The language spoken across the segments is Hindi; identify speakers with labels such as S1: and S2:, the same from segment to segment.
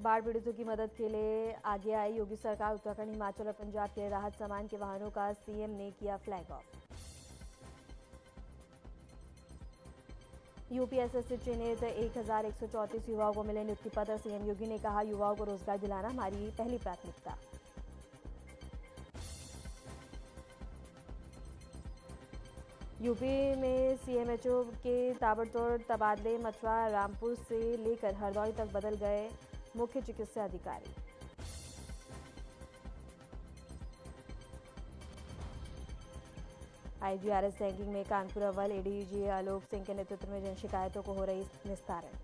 S1: बाढ़ पीड़ितों की मदद के लिए आगे आई योगी सरकार। उत्तराखंड, हिमाचल और पंजाब के राहत सामान के वाहनों का सीएम ने किया फ्लैग ऑफ। यूपीएसएससी चयनित 1134 युवाओं को मिले नियुक्ति पत्र। सीएम योगी ने कहा, युवाओं को रोजगार दिलाना हमारी पहली प्राथमिकता। यूपी में सीएमएचओ के ताबड़तोड़ तबादले। मथुरा, रामपुर से लेकर हरदौई तक बदल गए मुख्य चिकित्सा अधिकारी। आईजीआरएस रैंकिंग में कानपुर अव्वल। एडीजी आलोक सिंह के नेतृत्व में जन शिकायतों को हो रही निस्तारण।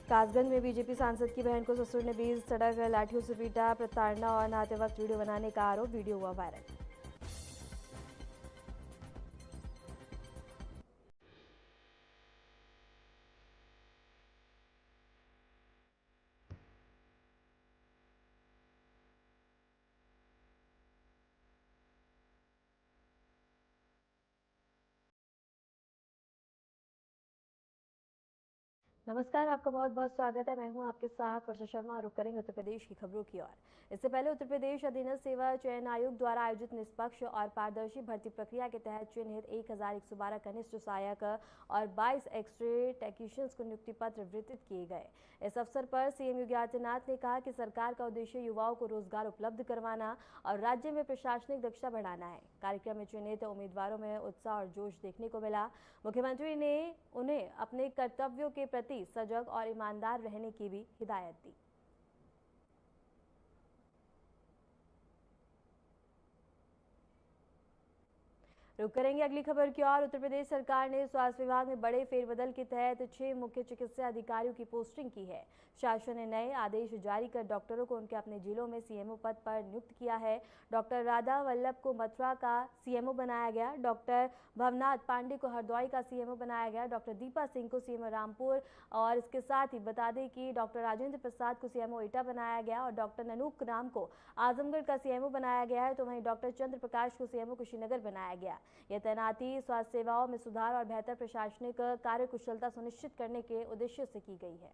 S1: कासगंज में बीजेपी सांसद की बहन को ससुर ने बीच सड़क लाठियों से पीटा। प्रताड़ना और नहाते वक्त वीडियो बनाने का आरोप। वीडियो हुआ वायरल। नमस्कार, आपका बहुत बहुत स्वागत है। मैं हूं आपके साथ वर्षा शर्मा। रुक करेंगे उत्तर प्रदेश की खबरों की ओर। इससे पहले उत्तर प्रदेश अधीनस्थ सेवा चयन आयोग द्वारा आयोजित निष्पक्ष और पारदर्शी भर्ती प्रक्रिया के तहत चिन्हित 1112 कनिष्ठ सहायक और 22 एक्स-रे टेक्नीशियंस को नियुक्ति पत्र वितरित किए गए। इस अवसर पर सीएम योगी आदित्यनाथ ने कहा कि सरकार का उद्देश्य युवाओं को रोजगार उपलब्ध करवाना और राज्य में प्रशासनिक दक्षता बढ़ाना है। कार्यक्रम में चयनित उम्मीदवारों में उत्साह और जोश देखने को मिला। मुख्यमंत्री ने उन्हें अपने कर्तव्यों के प्रति सजग और ईमानदार रहने की भी हिदायत दी। रुक करेंगे अगली खबर की ओर। उत्तर प्रदेश सरकार ने स्वास्थ्य विभाग में बड़े फेरबदल के तहत 6 मुख्य चिकित्सा अधिकारियों की पोस्टिंग की है। शासन ने नए आदेश जारी कर डॉक्टरों को उनके अपने जिलों में सीएमओ पद पर नियुक्त किया है। डॉक्टर राधा वल्लभ को मथुरा का सीएमओ बनाया गया। डॉक्टर भवनाथ पांडे को हरदौई का सीएमओ बनाया गया। डॉक्टर दीपा सिंह को सीएमओ रामपुर और इसके साथ ही बता दें कि डॉक्टर राजेंद्र प्रसाद को सीएमओ एटा बनाया गया और डॉक्टर ननूक राम को आजमगढ़ का सीएमओ बनाया गया है। तो वहीं डॉक्टर चंद्र प्रकाश को सीएमओ कुशीनगर बनाया गया। यह तैनाती स्वास्थ्य सेवाओं में सुधार और बेहतर प्रशासनिक कार्यकुशलता सुनिश्चित करने के उद्देश्य से की गई है।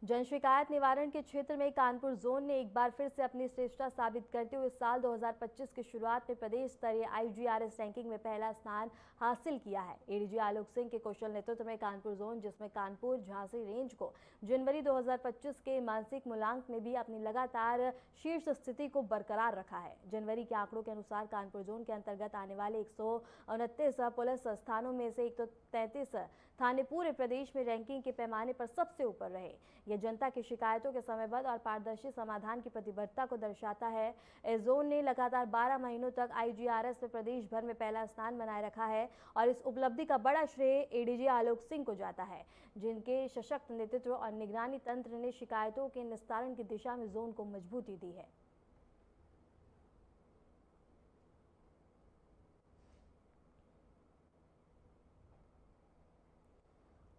S1: जन शिकायत निवारण के क्षेत्र में कानपुर जोन ने एक बार फिर से अपनी श्रेष्ठता साबित करते हुए साल 2025 की शुरुआत में प्रदेश स्तरीय आईजीआरएस रैंकिंग में पहला स्थान हासिल किया है। एडीजी आलोक सिंह के कौशल नेतृत्व में कानपुर जोन, जिसमें कानपुर झांसी रेंज को जनवरी 2025 के मानसिक मूल्यांकन में भी अपनी लगातार शीर्ष स्थिति को बरकरार रखा है। जनवरी के आंकड़ों के अनुसार कानपुर जोन के अंतर्गत आने वाले 129 पुलिस स्थानों में से 133 थाने पूरे प्रदेश में रैंकिंग के पैमाने पर सबसे ऊपर रहे। यह जनता की शिकायतों के समयबद्ध और पारदर्शी समाधान की प्रतिबद्धता को दर्शाता है। इस जोन ने लगातार 12 महीनों तक आईजीआरएस में प्रदेश भर में पहला स्थान बनाए रखा है और इस उपलब्धि का बड़ा श्रेय एडीजी आलोक सिंह को जाता है, जिनके सशक्त नेतृत्व और निगरानी तंत्र ने शिकायतों के निस्तारण की दिशा में जोन को मजबूती दी है।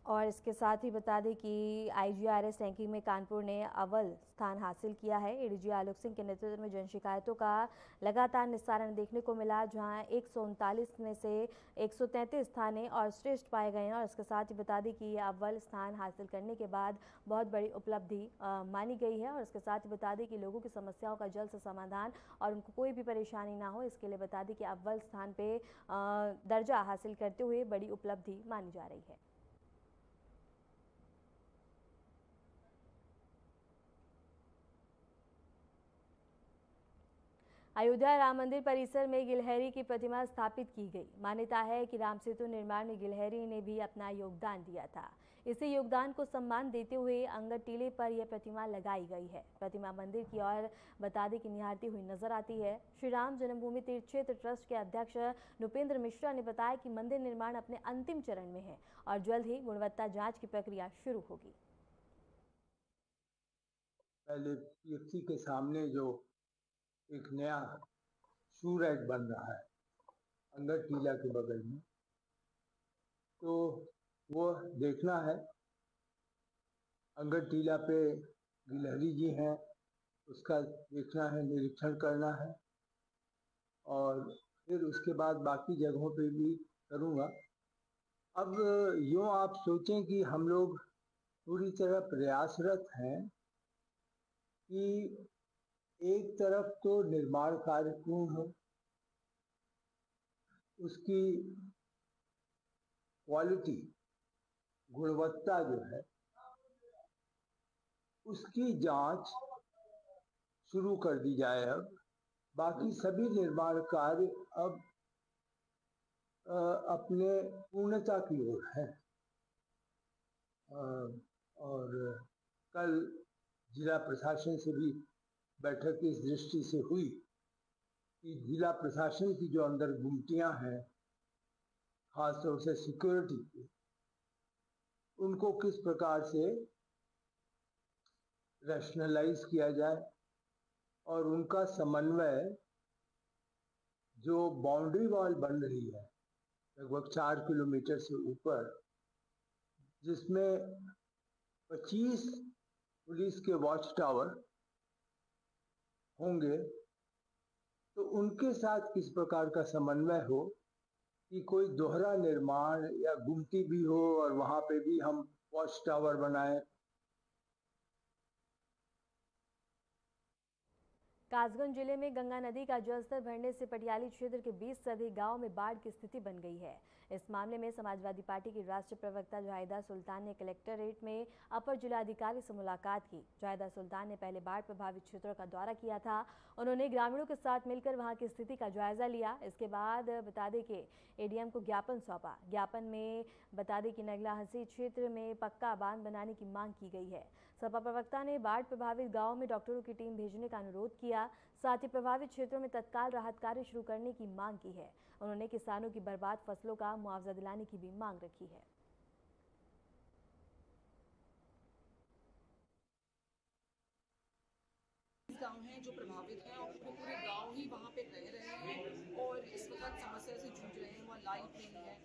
S1: और इसके साथ ही बता दें कि आईजीआरएस रैंकिंग में कानपुर ने अव्वल स्थान हासिल किया है। एडीजी आलोक सिंह के नेतृत्व में जन शिकायतों का लगातार निस्तारण देखने को मिला, जहां 139 में से 133 थाने और श्रेष्ठ पाए गए हैं। और इसके साथ ही बता दें कि ये अव्वल स्थान हासिल करने के बाद बहुत बड़ी उपलब्धि मानी गई है। और इसके साथ ही बता दें कि लोगों की समस्याओं का जल्द से समाधान और उनको कोई भी परेशानी ना हो, इसके लिए बता दें कि अव्वल स्थान पे दर्जा हासिल करते हुए बड़ी उपलब्धि मानी जा रही है। अयोध्या राम मंदिर परिसर में गिलहरी की प्रतिमा स्थापित की गई। मान्यता है कि राम सेतु निर्माण में गिलहरी ने भी अपना योगदान दिया था। इसी योगदान को सम्मान देते हुए अंगद टीले पर यह प्रतिमा लगाई गई है। प्रतिमा मंदिर की ओर बता दें कि निहारती हुई नजर आती है। श्री राम जन्मभूमि तीर्थ क्षेत्र ट्रस्ट के अध्यक्ष नुपेंद्र मिश्रा ने बताया कि मंदिर निर्माण अपने अंतिम चरण में है और जल्द ही गुणवत्ता जांच की प्रक्रिया शुरू होगी।
S2: पहले व्यक्ति के सामने जो एक नया सूरज बन रहा है, अंगर टीला के बगल में, तो वो देखना है। अंगर टीला पे गिलहरी जी हैं, उसका देखना है, निरीक्षण करना है, और फिर उसके बाद बाकी जगहों पे भी करूँगा। अब यूँ आप सोचें कि हम लोग पूरी तरह प्रयासरत हैं कि एक तरफ तो निर्माण कार्य पूर्ण हो, उसकी क्वालिटी, गुणवत्ता जो है उसकी जांच शुरू कर दी जाए। अब बाकी सभी निर्माण कार्य अब अपने पूर्णता की ओर है। और कल जिला प्रशासन से भी बैठक इस दृष्टि से हुई कि जिला प्रशासन की जो अंदर गुमटियां हैं, खासतौर से सिक्योरिटी की, उनको किस प्रकार से रैशनलाइज किया जाए और उनका समन्वय, जो बाउंड्री वॉल बन रही है लगभग 4 किलोमीटर से ऊपर, जिसमें 25 पुलिस के वॉच टावर होंगे, तो उनके साथ किस प्रकार का समन्वय हो कि कोई दोहरा निर्माण या गुमटी भी हो और वहां पे भी हम वॉच टावर बनाएं।
S1: कासगंज जिले में गंगा नदी का जलस्तर बढ़ने से पटियाली क्षेत्र के 20 से अधिक गांवों में बाढ़ की स्थिति बन गई है। इस मामले में समाजवादी पार्टी की राष्ट्रीय प्रवक्ता जाहिदा सुल्तान ने कलेक्ट्रेट में अपर जिलाधिकारी से मुलाकात की। जाहिदा सुल्तान ने पहले बाढ़ प्रभावित क्षेत्रों का दौरा किया था। उन्होंने ग्रामीणों के साथ मिलकर वहां की स्थिति का जायजा लिया। इसके बाद बता दें कि एडीएम को ज्ञापन सौंपा। ज्ञापन में बता दें कि नगला हंसी क्षेत्र में पक्का बांध बनाने की मांग की गई है। सपा प्रवक्ता ने बाढ़ प्रभावित गांवों में डॉक्टरों की टीम भेजने का अनुरोध किया। साथ ही प्रभावित क्षेत्रों में तत्काल राहत कार्य शुरू करने की मांग की है। उन्होंने किसानों की बर्बाद फसलों का मुआवजा दिलाने की भी मांग रखी है।
S3: गांव हैं जो प्रभावित हैं और पूरे गांव ही वहां पे रह रहे हैं और इस वक्त समस्या से जूझ रहे हैं। वहाँ लाइट नहीं है,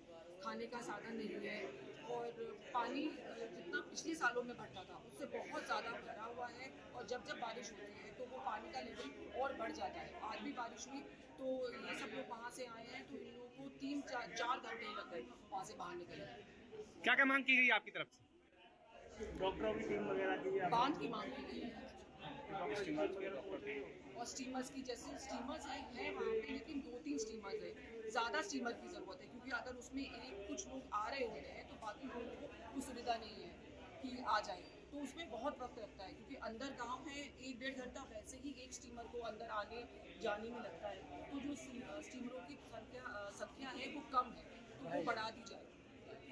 S3: खाने का साधन नहीं है और पानी जितना पिछले सालों में भरता था उससे बहुत ज़्यादा भरा हुआ है। और जब जब बारिश होती है तो वो पानी का लेवल और बढ़ जाता है। आज भी बारिश हुई तो ये सब लोग वहाँ से आए हैं तो इन लोगों को 3-4 घंटे लग गए वहाँ से बाहर निकलने।
S4: क्या क्या मांग की गई आपकी तरफ से? डॉक्टरों की टीम वगैरह की
S3: बांध की मांग की गई है
S4: स्टीमर
S3: और स्टीमर्स की, जैसे स्टीमर्स हैं वहाँ पे, लेकिन 2-3 स्टीमर्स है, ज़्यादा स्टीमर की ज़रूरत है क्योंकि अगर उसमें कुछ लोग आ रहे होते हैं तो बाकी लोगों को कोई सुविधा नहीं है कि आ जाए, तो उसमें बहुत वक्त लगता है क्योंकि अंदर गांव है। 1-1.5 घंटा वैसे ही एक स्टीमर को अंदर आने जाने में लगता है। तो जो स्टीमरों की संख्या है वो कम है, तो वो बढ़ा दी जाए।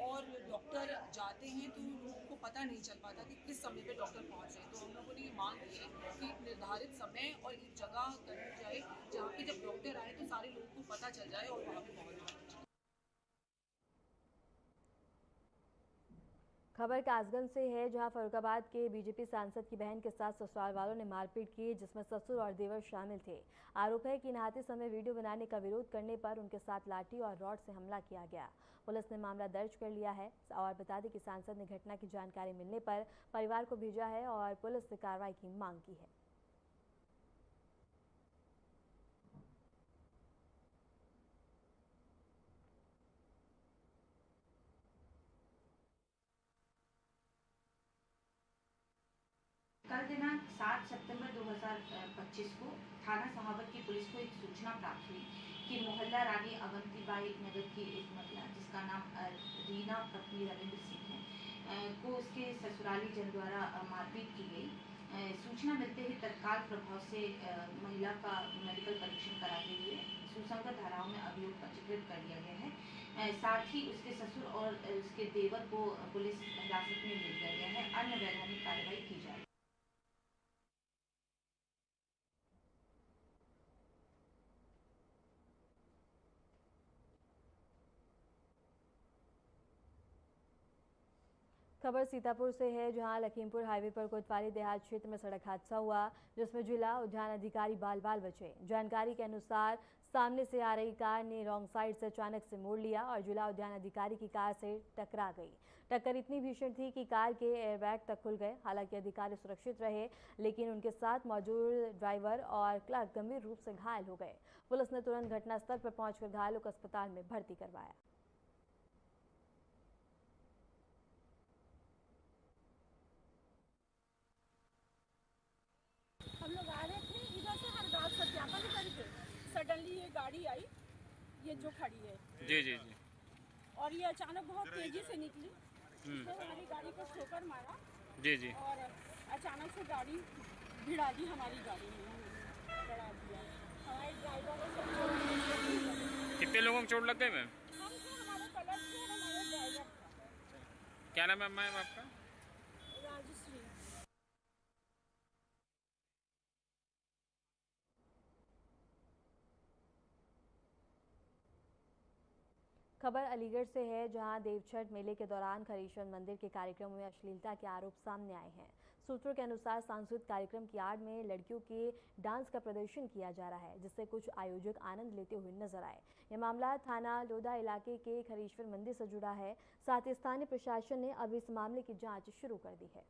S3: और डॉक्टर जाते हैं तो लोगों को पता नहीं चल पाता कि किस समय पे डॉक्टर पहुंच रहे हैं। तो हम लोगों ने ये मांग की है कि एक निर्धारित समय और एक जगह कर दी जाए जहाँ पे जब डॉक्टर आए तो सारे लोगों को पता चल जाए और वहाँ पे पहुँच जाए।
S1: खबर कासगंज से है, जहां फर्रुखाबाद के बीजेपी सांसद की बहन के साथ ससुराल वालों ने मारपीट की, जिसमें ससुर और देवर शामिल थे। आरोप है कि नहाते समय वीडियो बनाने का विरोध करने पर उनके साथ लाठी और रॉड से हमला किया गया। पुलिस ने मामला दर्ज कर लिया है और बता दें कि सांसद ने घटना की जानकारी मिलने पर परिवार को भेजा है और पुलिस से कार्रवाई की मांग की है।
S5: कल दिनांक 7 सितंबर 2025 को थाना सहावत की पुलिस को एक सूचना प्राप्त हुई कि मोहल्ला रानी अवंतीबाई नगर की एक महिला, जिसका नाम रीना पत्नी रविंद्र सिंह है, को उसके ससुराली जन द्वारा मारपीट की गई। सूचना मिलते ही तत्काल प्रभाव से महिला का मेडिकल परीक्षण कराते हुए सुसंगत धाराओं में अभियोग पंजीकृत कर दिया गया है। साथ ही उसके ससुर और उसके देवर को पुलिस हिरासत में ले लिया गया है। अन्य वैधानिक कार्रवाई की जाएगी।
S1: खबर सीतापुर से है, जहां लखीमपुर हाईवे पर कोतवाली देहात क्षेत्र में सड़क हादसा हुआ, जिसमें जिला उद्यान अधिकारी बाल बाल बचे। जानकारी के अनुसार सामने से आ रही कार ने रॉन्ग साइड से अचानक से मोड़ लिया और जिला उद्यान अधिकारी की कार से टकरा गई। टक्कर इतनी भीषण थी कि कार के एयरबैग तक खुल गए। हालांकि अधिकारी सुरक्षित रहे, लेकिन उनके साथ मौजूद ड्राइवर और क्लर्क गंभीर रूप से घायल हो गए। पुलिस ने तुरंत घटनास्थल पर पहुंचकर घायलों को अस्पताल में भर्ती करवाया।
S6: हम लोग आ रहे थे इधर से हरगांव सत्यापन करके, सडनली ये गाड़ी आई, ये जो खड़ी है
S4: जी जी जी,
S6: और ये अचानक बहुत तेजी से निकली, इसने हमारी गाड़ी को ठोकर मारा
S4: जी जी,
S6: और अचानक से गाड़ी भिड़ा दी, हमारी गाड़ी में भिड़ा दिया। हमारे ड्राइवर को सब
S4: कितने लोगों को चोट लग गए मैम?
S6: हम थे, हमारे कलर थे और हमारे ड्राइवर था।
S4: क्या नाम है मैम आपका?
S6: राजश्री।
S1: खबर अलीगढ़ से है, जहां देवछठ मेले के दौरान खरीश्वर मंदिर के कार्यक्रमों में अश्लीलता के आरोप सामने आए हैं। सूत्रों के अनुसार सांस्कृतिक कार्यक्रम की आड़ में लड़कियों के डांस का प्रदर्शन किया जा रहा है, जिससे कुछ आयोजक आनंद लेते हुए नजर आए। यह मामला थाना लोधा इलाके के खरीश्वर मंदिर से जुड़ा है। साथ ही स्थानीय प्रशासन ने अब इस मामले की जांच शुरू कर दी है।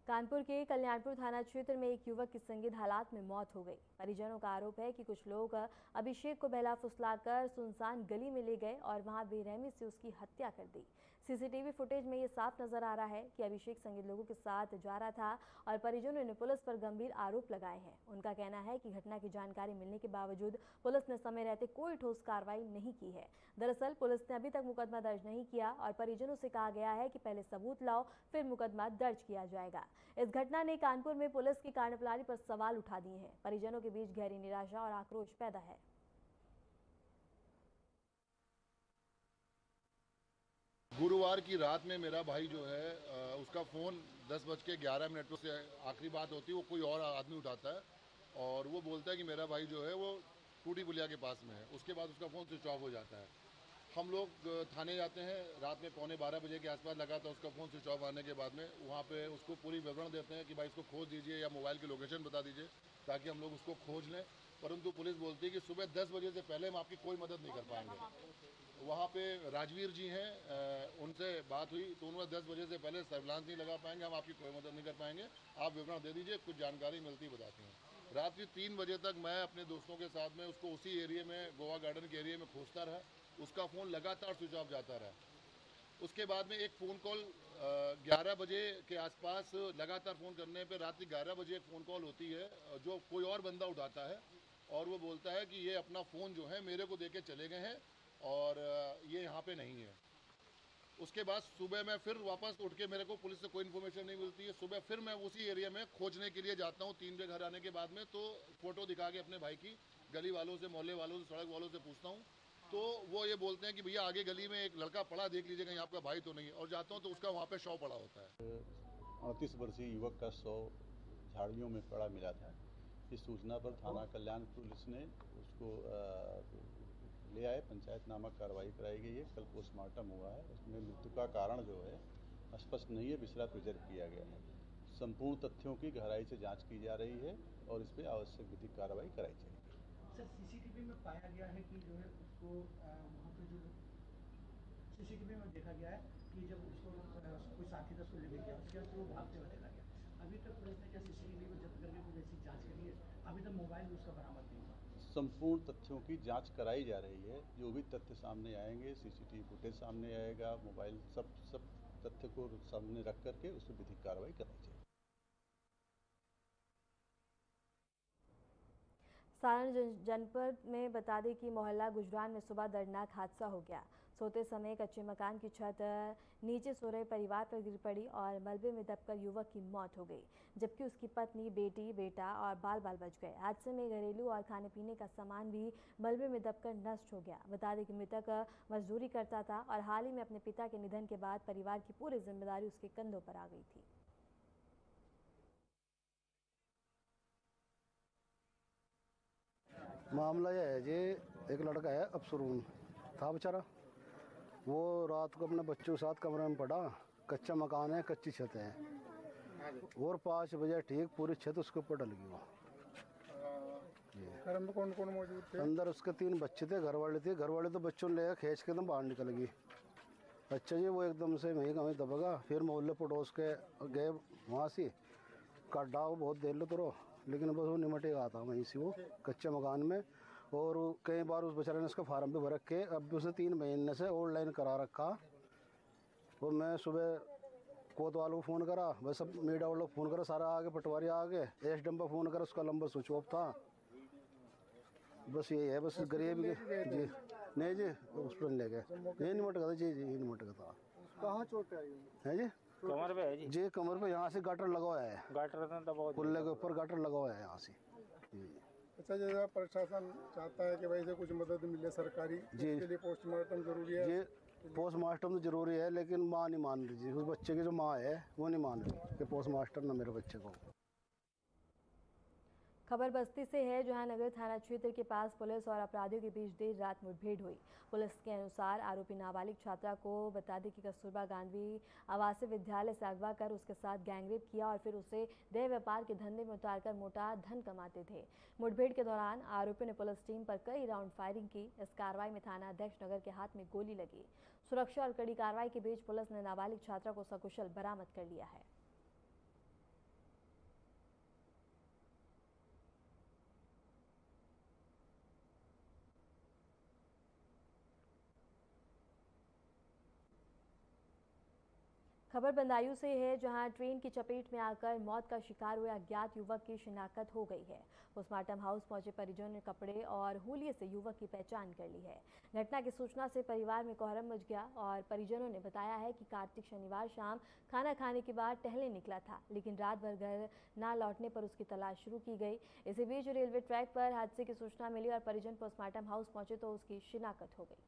S1: कानपुर के कल्याणपुर थाना क्षेत्र में एक युवक की संदिग्ध हालात में मौत हो गई। परिजनों का आरोप है कि कुछ लोग अभिषेक को बहला फुसलाकर सुनसान गली में ले गए और वहां बेरहमी से उसकी हत्या कर दी। सीसीटीवी फुटेज में ये साफ नजर आ रहा है कि अभिषेक संदिग्ध लोगों के साथ जा रहा था और परिजनों ने पुलिस पर गंभीर आरोप लगाए हैं। उनका कहना है कि घटना की जानकारी मिलने के बावजूद पुलिस ने समय रहते कोई ठोस कार्रवाई नहीं की है। दरअसल पुलिस ने अभी तक मुकदमा दर्ज नहीं किया और परिजनों से कहा गया है कि पहले सबूत लाओ, फिर मुकदमा दर्ज किया जाएगा। इस घटना ने कानपुर में पुलिस की कार्यप्रणाली पर सवाल उठा दिए हैं। परिजनों के बीच गहरी निराशा और आक्रोश पैदा है।
S7: गुरुवार की रात में मेरा भाई जो है उसका फ़ोन 10:11 पर से आखिरी बात होती है, वो कोई और आदमी उठाता है और वो बोलता है कि मेरा भाई जो है वो टूटी पुलिया के पास में है। उसके बाद उसका फ़ोन स्विच ऑफ हो जाता है। हम लोग थाने जाते हैं, रात में 11:15 बजे के आसपास लगा था उसका फ़ोन स्विच ऑफ आने के बाद में वहाँ पे उसको पूरी विवरण देते हैं कि भाई इसको खोज दीजिए या मोबाइल की लोकेशन बता दीजिए ताकि हम लोग उसको खोज लें। परंतु पुलिस बोलती है कि सुबह 10 बजे से पहले हम आपकी कोई मदद नहीं कर पाएंगे। वहाँ पे राजवीर जी हैं, उनसे बात हुई तो उन्होंने 10 बजे से पहले सर्विलांस नहीं लगा पाएंगे, हम आपकी कोई मदद नहीं कर पाएंगे, आप विवरण दे दीजिए, कुछ जानकारी मिलती बताते हैं। रात्रि 3 बजे तक मैं अपने दोस्तों के साथ में उसको उसी एरिया में, गोवा गार्डन के एरिया में खोजता रहा। उसका फ़ोन लगातार स्विच ऑफ जाता रहा। उसके बाद में एक फ़ोन कॉल 11 बजे के आसपास लगातार फ़ोन करने पे रात्रि 11 बजे एक फ़ोन कॉल होती है जो कोई और बंदा उठाता है और वो बोलता है कि ये अपना फ़ोन जो है मेरे को देके चले गए हैं और ये यहाँ पे नहीं है। उसके बाद सुबह मैं फिर वापस उठ के, मेरे को पुलिस से कोई इन्फॉर्मेशन नहीं मिलती है, सुबह फिर मैं उसी एरिया में खोजने के लिए जाता हूँ। 3 बजे घर आने के बाद में तो फ़ोटो दिखा के अपने भाई की गली वालों से, मोहल्ले वालों से, सड़क वालों से पूछता हूँ तो वो ये बोलते हैं कि भैया आगे गली में एक लड़का पड़ा, देख लीजिए कहीं आपका भाई तो नहीं है। और जाता हूँ तो उसका वहाँ पे शव पड़ा होता है।
S8: 38 वर्षीय युवक का शव झाड़ियों में पड़ा मिला था। इस सूचना पर थाना कल्याण पुलिस ने उसको ले आए, पंचायतनामा कार्रवाई कराई गई है। कल पोस्टमार्टम हुआ है, उसमें मृत्यु का कारण जो है स्पष्ट नहीं है, विसरा प्रिजर्व किया गया है। संपूर्ण तथ्यों की गहराई से जांच की जा रही है और इस पर आवश्यक विधिक कार्रवाई कराई जाएगी।
S9: सर, सीसीटीवी में पाया गया है कि जो है उसको वहाँ पे जो सीसीटीवी में देखा गया है कि जब उसको कोई साथी उसको लेके गया, उसके बाद वो भागते हुए देखा गया। अभी तक पुलिस ने क्या सीसीटीवी को जब्त करके कोई ऐसी जांच करी है? अभी तक मोबाइल भी उसका बरामद नहीं हुआ।
S8: संपूर्ण तथ्यों की जांच कराई जा रही है। जो भी तथ्य सामने आएंगे, सीसीटीवी फुटेज सामने आएगा, मोबाइल, सब तथ्य को सामने रख करके उस पर विधिक कार्रवाई कराई जाएगी।
S1: सारण जनपद में बता दें कि मोहल्ला गुजरान में सुबह दर्दनाक हादसा हो गया। सोते समय कच्चे मकान की छत नीचे सो रहे परिवार पर गिर पड़ी और मलबे में दबकर युवक की मौत हो गई, जबकि उसकी पत्नी, बेटी, बेटा और बाल बाल बच गए। हादसे में घरेलू और खाने पीने का सामान भी मलबे में दबकर नष्ट हो गया। बता दें कि मृतक मजदूरी करता था और हाल ही में अपने पिता के निधन के बाद परिवार की पूरी जिम्मेदारी उसके कंधों पर आ गई थी।
S10: मामला यह है जी, एक लड़का है अफसरून था बेचारा, वो रात को अपने बच्चों के साथ कमरे में पड़ा, कच्चा मकान है, कच्ची छत है, और 5 बजे ठीक पूरी छत उसके ऊपर डल गई। वो
S11: घर में कौन कौन मौजूद थे?
S10: अंदर उसके 3 बच्चे थे, घर वाले थे, घर वाले तो बच्चों ने लेकर खींच के एकदम बाहर निकल गई। अच्छा जी, वो एकदम से वहीं कहीं दबगा, फिर मोहल्ले पड़ोस के गए, वहाँ से काटा, वो बहुत देर लो तो, लेकिन बस वो निमटे गया था वहीं से, वो कच्चे मकान में। और कई बार उस बेचारे ने उसका फार्म भी भर रखे, अब भी उसने 3 महीने से ऑनलाइन करा रखा। और मैं सुबह कोतवाल को फ़ोन करा, बस सब मीडिया वालों को फ़ोन करा, सारा आगे, पटवारी आगे, एसडीएम पर फ़ोन करा, उसका नंबर स्विच ऑफ था। बस यही है, बस गरीब जी नहीं जी, उस पर ले गए, ये नहीं मटका था जी, ये नहीं मटका था।
S11: कहाँ चोट आई
S10: है जी?
S4: कमर पे है
S10: जी, कमर पे, यहाँ से गाटर लगा हुआ है,
S4: गाटर
S10: पुल्ले के ऊपर गाटर लगा हुआ है यहाँ से।
S11: अच्छा, जैसा प्रशासन चाहता है कि भाई से कुछ मदद मिले सरकारी, इसके लिए पोस्टमार्टम जरूरी है।
S10: जी, पोस्टमार्टम तो जरूरी है, लेकिन माँ नहीं मान रही जी, उस बच्चे की जो माँ है वो नहीं मान रही कि पोस्टमार्टम ना मेरे बच्चे को।
S1: खबर बस्ती से है, जहां नगर थाना क्षेत्र के पास पुलिस और अपराधियों के बीच देर रात मुठभेड़ हुई। पुलिस के अनुसार आरोपी नाबालिग छात्रा को बता दें कि कस्तूरबा गांधी आवासीय विद्यालय से अगवा कर उसके साथ गैंगरेप किया और फिर उसे देह व्यापार के धंधे में उतारकर मोटा धन कमाते थे। मुठभेड़ के दौरान आरोपियों ने पुलिस टीम पर कई राउंड फायरिंग की। इस कार्रवाई में थाना अध्यक्ष नगर के हाथ में गोली लगी। सुरक्षा और कड़ी कार्रवाई के बीच पुलिस ने नाबालिग छात्रा को सकुशल बरामद कर लिया है। खबर बंदायूं से है, जहां ट्रेन की चपेट में आकर मौत का शिकार हुए अज्ञात युवक की शिनाख्त हो गई है। पोस्टमार्टम हाउस पहुंचे परिजनों ने कपड़े और हुलिये से युवक की पहचान कर ली है। घटना की सूचना से परिवार में कोहराम मच गया और परिजनों ने बताया है कि कार्तिक शनिवार शाम खाना खाने के बाद टहलने निकला था, लेकिन रात भर घर न लौटने पर उसकी तलाश शुरू की गई। इसी बीच रेलवे ट्रैक पर हादसे की सूचना मिली और परिजन पोस्टमार्टम हाउस पहुंचे तो उसकी शिनाख्त हो गई।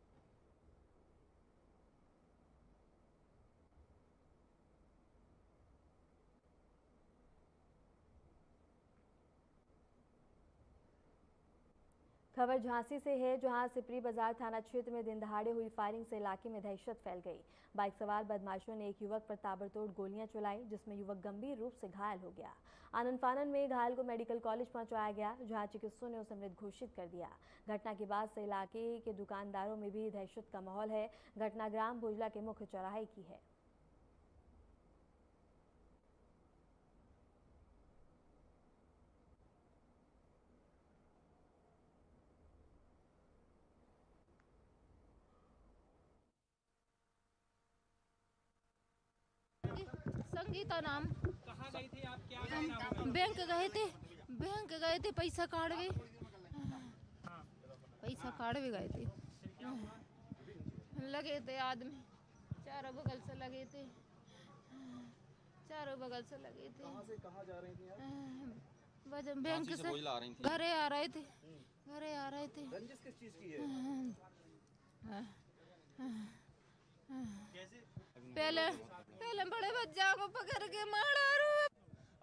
S1: खबर झांसी से है, जहां सिपरी बाजार थाना क्षेत्र में दिन दहाड़े हुई फायरिंग से इलाके में दहशत फैल गई। बाइक सवार बदमाशों ने एक युवक पर ताबड़तोड़ गोलियां चलाई, जिसमें युवक गंभीर रूप से घायल हो गया। आनन फानन में घायल को मेडिकल कॉलेज पहुंचाया गया, जहां चिकित्सकों ने उसे मृत घोषित कर दिया। घटना के बाद से इलाके के दुकानदारों में भी दहशत का माहौल है। घटना ग्राम भोजला के मुख्य चौराहे की है।
S12: संगीता नाम।
S4: कहाँ गई थी आप? क्या
S12: बैंक गए थे पैसा काढ़वे, गए थे। लगे थे आदमी, चारों बगल से लगे थे। कहाँ से कहाँ जा रही थी आप? बैंक से घरे आ रहे थे।
S4: रंजिश किस चीज की है?
S12: पहले बड़े बच्चा को पकड़ के मारा।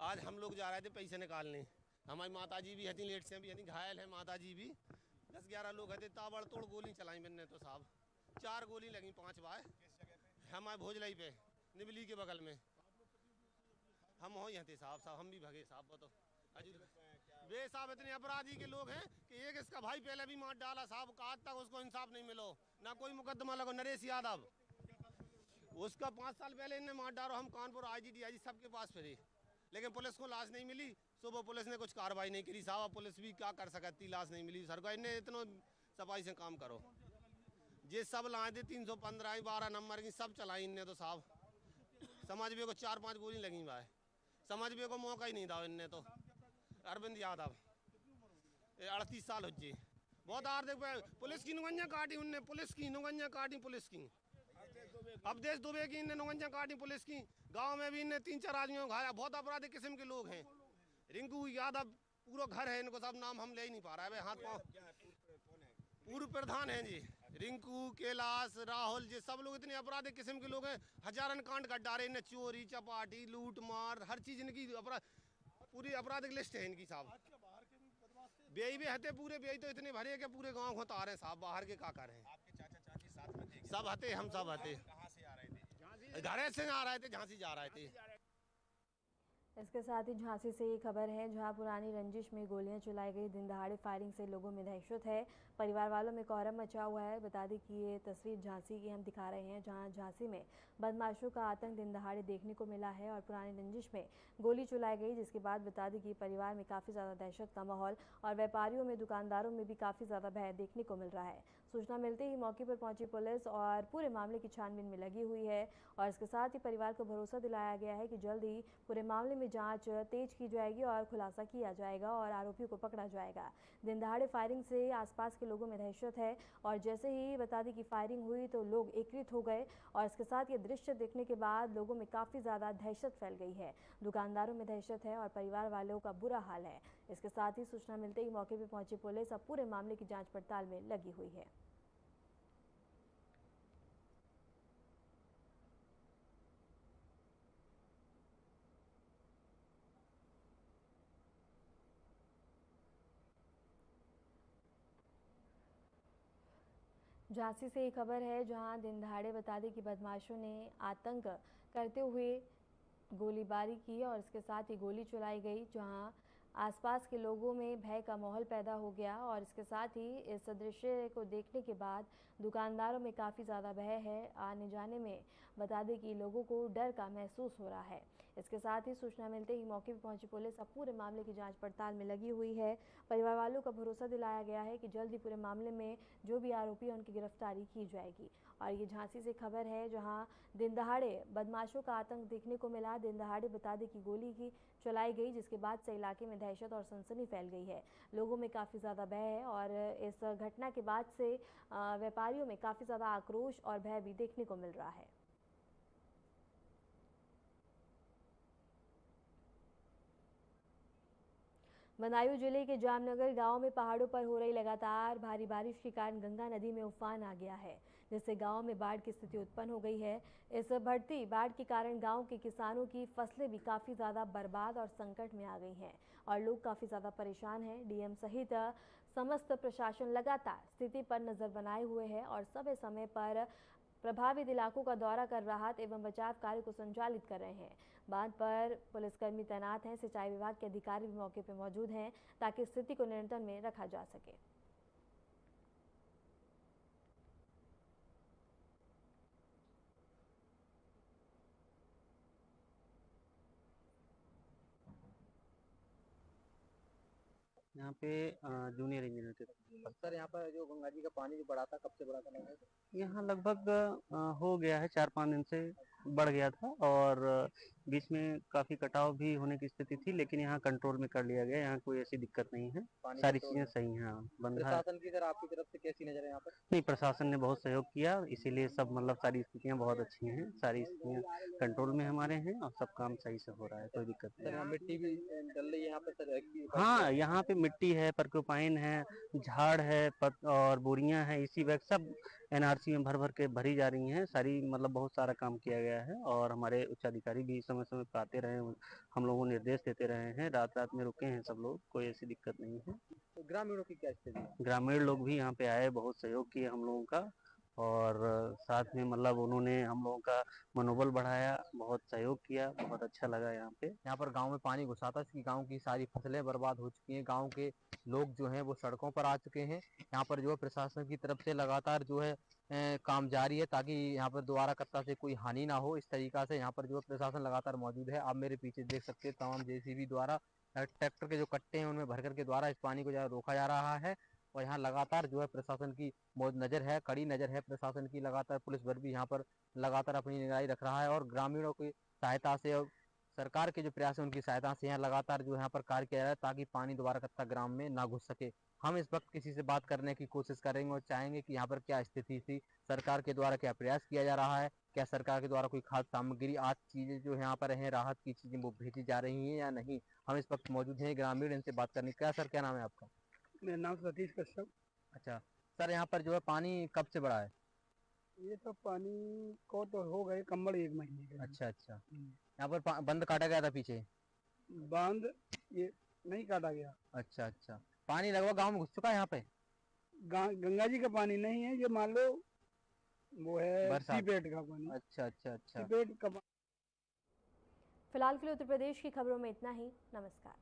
S13: आज हम लोग जा रहे थे पैसे निकालने, हमारी माताजी भी हती, लेट से भी हती, घायल है माताजी भी। 10-11 लोग हते, ताबड़तोड़ गोली चलाई मैंने तो साहब, 4 गोली लगी 5 बार। हमारे भोजलाई पे निबली के बगल में हम हो थे साहब, हम भी भगे साहब। वो तो वे साहब इतने अपराधी के लोग हैं कि एक इसका भाई पहले भी मार डाला साहब, आज तक उसको इंसाफ नहीं मिलो, ना कोई मुकदमा लगो। नरेश यादव, उसका 5 साल पहले इन्हें मार डालो। हम कानपुर IGDIG सबके पास फिरे, लेकिन पुलिस को लाश नहीं मिली। सुबह पुलिस ने कुछ कार्रवाई नहीं करी साहब, पुलिस भी क्या कर सकती, लाश नहीं मिली। सरकार ने इतना सफाई से काम करो। ये सब लाए थे 315 12 नंबर की, सब चलाई इनने तो साहब। समझ भी को 4-5 गोली लगी भाई, समझ भी को मौका ही नहीं था इनने तो। अरविंद यादव 38 साल हो जी, बहुत आर्थिक पुलिस की नुगंजा काटी उनने, पुलिस की नुगंजा काटी, पुलिस की अवधेश दुबे की इनने नुगंजा काटी, पुलिस की। गांव में भी इनने 3-4 आदमियों को घाया। बहुत अपराधी किस्म के लोग हैं। रिंकू यादव पूरा घर है इनको, सब नाम हम ले ही नहीं पा रहा है हाथ पाँव। पूर्व प्रधान है जी, रिंकू, कैलाश, राहुल, ये सब लोग इतने अपराधी किस्म के लोग हैं। हजारन कांड कर डाले इन्हें, चोरी चपाटी लूट मार हर चीज इनकी पूरी आपराधिक लिस्ट है इनकी साहब। बेई भी हते पूरे, बेई तो इतने भरे कि पूरे गांव को तार हैं साहब, बाहर के का करें।
S14: आपके चाचा चाची साथ में थे?
S13: सब हते, हम सब हते।
S14: कहाँ से आ रहे थे?
S13: घर से आ रहे थे, झांसी जा रहे थे।
S1: इसके साथ ही झांसी से ये खबर है, जहां पुरानी रंजिश में गोलियां चलाई गई। दिन दहाड़े फायरिंग से लोगों में दहशत है, परिवार वालों में कोहराम मचा हुआ है। बता दें कि ये तस्वीर झांसी की हम दिखा रहे हैं, जहां झांसी में बदमाशों का आतंक दिन दहाड़े देखने को मिला है और पुरानी रंजिश में गोली चलाई गई, जिसके बाद बता दें कि परिवार में काफ़ी ज़्यादा दहशत का माहौल और व्यापारियों में, दुकानदारों में भी काफ़ी ज़्यादा भय देखने को मिल रहा है। सूचना मिलते ही मौके पर पहुंची पुलिस और पूरे मामले की छानबीन में लगी हुई है और इसके साथ ही परिवार को भरोसा दिलाया गया है कि जल्द ही पूरे मामले में जांच तेज की जाएगी और खुलासा किया जाएगा और आरोपियों को पकड़ा जाएगा। दिन दहाड़े फायरिंग से आसपास के लोगों में दहशत है और जैसे ही बता दें कि फायरिंग हुई तो लोग एकत्रित हो गए और इसके साथ ये दृश्य देखने के बाद लोगों में काफ़ी ज़्यादा दहशत फैल गई है। दुकानदारों में दहशत है और परिवार वालों का बुरा हाल है। इसके साथ ही सूचना मिलते ही मौके पर पहुंची पुलिस अब पूरे मामले की जाँच पड़ताल में लगी हुई है। झांसी से एक खबर है, जहां दिन दहाड़े बता दें कि बदमाशों ने आतंक करते हुए गोलीबारी की और इसके साथ ही गोली चलाई गई, जहां आसपास के लोगों में भय का माहौल पैदा हो गया और इसके साथ ही इस दृश्य को देखने के बाद दुकानदारों में काफ़ी ज़्यादा भय है। आने जाने में बता दें कि लोगों को डर का महसूस हो रहा है। इसके साथ ही सूचना मिलते ही मौके पर पहुंची पुलिस अब पूरे मामले की जांच पड़ताल में लगी हुई है। परिवार वालों का भरोसा दिलाया गया है कि जल्द ही पूरे मामले में जो भी आरोपी है उनकी गिरफ्तारी की जाएगी। और ये झांसी से खबर है, जहां दिन दहाड़े बदमाशों का आतंक देखने को मिला। दिन दहाड़े बता दें कि गोली की चलाई गई, जिसके बाद से इलाके में दहशत और सनसनी फैल गई है। लोगों में काफ़ी ज़्यादा भय है और इस घटना के बाद से व्यापारियों में काफ़ी ज़्यादा आक्रोश और भय भी देखने को मिल रहा है। बदायूं जिले के जामनगर गांव में पहाड़ों पर हो रही लगातार भारी बारिश के कारण गंगा नदी में उफान आ गया है, जिससे गांव में बाढ़ की स्थिति उत्पन्न हो गई है। इस बढ़ती बाढ़ के कारण गांव के किसानों की फसलें भी काफ़ी ज़्यादा बर्बाद और संकट में आ गई हैं और लोग काफ़ी ज़्यादा परेशान हैं। डीएम सहित समस्त प्रशासन लगातार स्थिति पर नज़र बनाए हुए है और समय समय पर प्रभावित इलाकों का दौरा कर राहत एवं बचाव कार्य को संचालित कर रहे हैं। बांध पर पुलिसकर्मी तैनात हैं, सिंचाई विभाग के अधिकारी भी मौके पर मौजूद हैं ताकि स्थिति को नियंत्रण में रखा जा सके।
S15: यहाँ पे जूनियर इंजीनियर थे।
S14: सर यहाँ पर जो गंगा जी का पानी जो बढ़ा था, कब से बढ़ा था?
S15: यहाँ लगभग हो गया है 4-5 दिन से बढ़ गया था और बीच में काफ़ी कटाव भी होने की स्थिति थी, लेकिन यहाँ कंट्रोल में कर लिया गया। यहाँ कोई ऐसी दिक्कत नहीं है, सारी चीज़ें सही हैं।
S14: प्रशासन की तरफ, आपकी तरफ से कैसी नजर है यहाँ पर?
S15: नहीं, प्रशासन ने बहुत सहयोग किया, इसीलिए सब मतलब सारी स्थितियाँ बहुत अच्छी हैं, सारी स्थितियाँ कंट्रोल में हमारे हैं और सब काम सही से हो रहा है, कोई दिक्कत नहीं।
S14: यहाँ मिट्टी भी डल रही है यहाँ पे?
S15: हाँ, यहाँ पे मिट्टी है, परक्यूपाइन है, झाड़ है और बोरियां हैं, इसी बैग सब एनआरसी में भर भर के भरी जा रही हैं सारी। मतलब बहुत सारा काम किया गया है और हमारे उच्च अधिकारी भी समय समय पर आते रहे, हम लोगों को निर्देश देते रहे हैं, रात रात में रुके हैं सब लोग, कोई ऐसी दिक्कत नहीं है।
S14: तो ग्रामीणों की क्या स्थिति है?
S15: ग्रामीण लोग भी यहाँ पे आए, बहुत सहयोग किए हम लोगों का और साथ में मतलब उन्होंने हम लोगों का मनोबल बढ़ाया, बहुत सहयोग किया, बहुत अच्छा लगा यहाँ पे।
S14: यहाँ पर गांव में पानी घुसा था, इसकी गांव की सारी फसलें बर्बाद हो चुकी हैं, गांव के लोग जो हैं वो सड़कों पर आ चुके हैं। यहाँ पर जो है प्रशासन की तरफ से लगातार जो है काम जारी है ताकि यहाँ पर दोबारा कत्ता से कोई हानि ना हो। इस तरीका से यहाँ पर जो है प्रशासन लगातार मौजूद है। आप मेरे पीछे देख सकते हैं तमाम जेसीबी द्वारा ट्रैक्टर के जो कट्टे हैं उनमें भर कर के द्वारा इस पानी को रोका जा रहा है और यहाँ लगातार जो है प्रशासन की बहुत नज़र है, कड़ी नज़र है प्रशासन की। लगातार पुलिस बल भी यहाँ पर लगातार अपनी निगरानी रख रहा है और ग्रामीणों की सहायता से और सरकार के जो प्रयास है उनकी सहायता से यहाँ लगातार जो यहाँ पर कार्य किया जा रहा है ताकि पानी दोबारा कत्ता ग्राम में ना घुस सके। हम इस वक्त किसी से बात करने की कोशिश करेंगे और चाहेंगे कि यहाँ पर क्या स्थिति थी, सरकार के द्वारा क्या प्रयास किया जा रहा है, क्या सरकार के द्वारा कोई खाद्य सामग्री आज चीज़ें जो यहाँ पर हैं राहत की चीज़ें वो भेजी जा रही हैं या नहीं। हम इस वक्त मौजूद हैं ग्रामीण, इनसे बात करने। क्या सर, क्या नाम है आपका?
S16: मेरा नाम सतीश कश्यप।
S14: अच्छा सर, यहाँ पर जो है पानी कब से बढ़ा है?
S16: ये तो पानी को तो हो गए कम्बल 1 महीने के।
S14: अच्छा अच्छा, यहाँ पर बंद काटा गया था पीछे?
S16: बांध ये नहीं काटा गया।
S14: अच्छा अच्छा, पानी लगभग गांव में घुस चुका है यहाँ पे?
S16: गंगा जी का पानी नहीं है, ये मान लो वो है सीपेट का पानी।
S14: अच्छा अच्छा अच्छा।
S16: सीपेट का।
S1: फिलहाल के लिए उत्तर प्रदेश की खबरों में इतना ही। नमस्कार।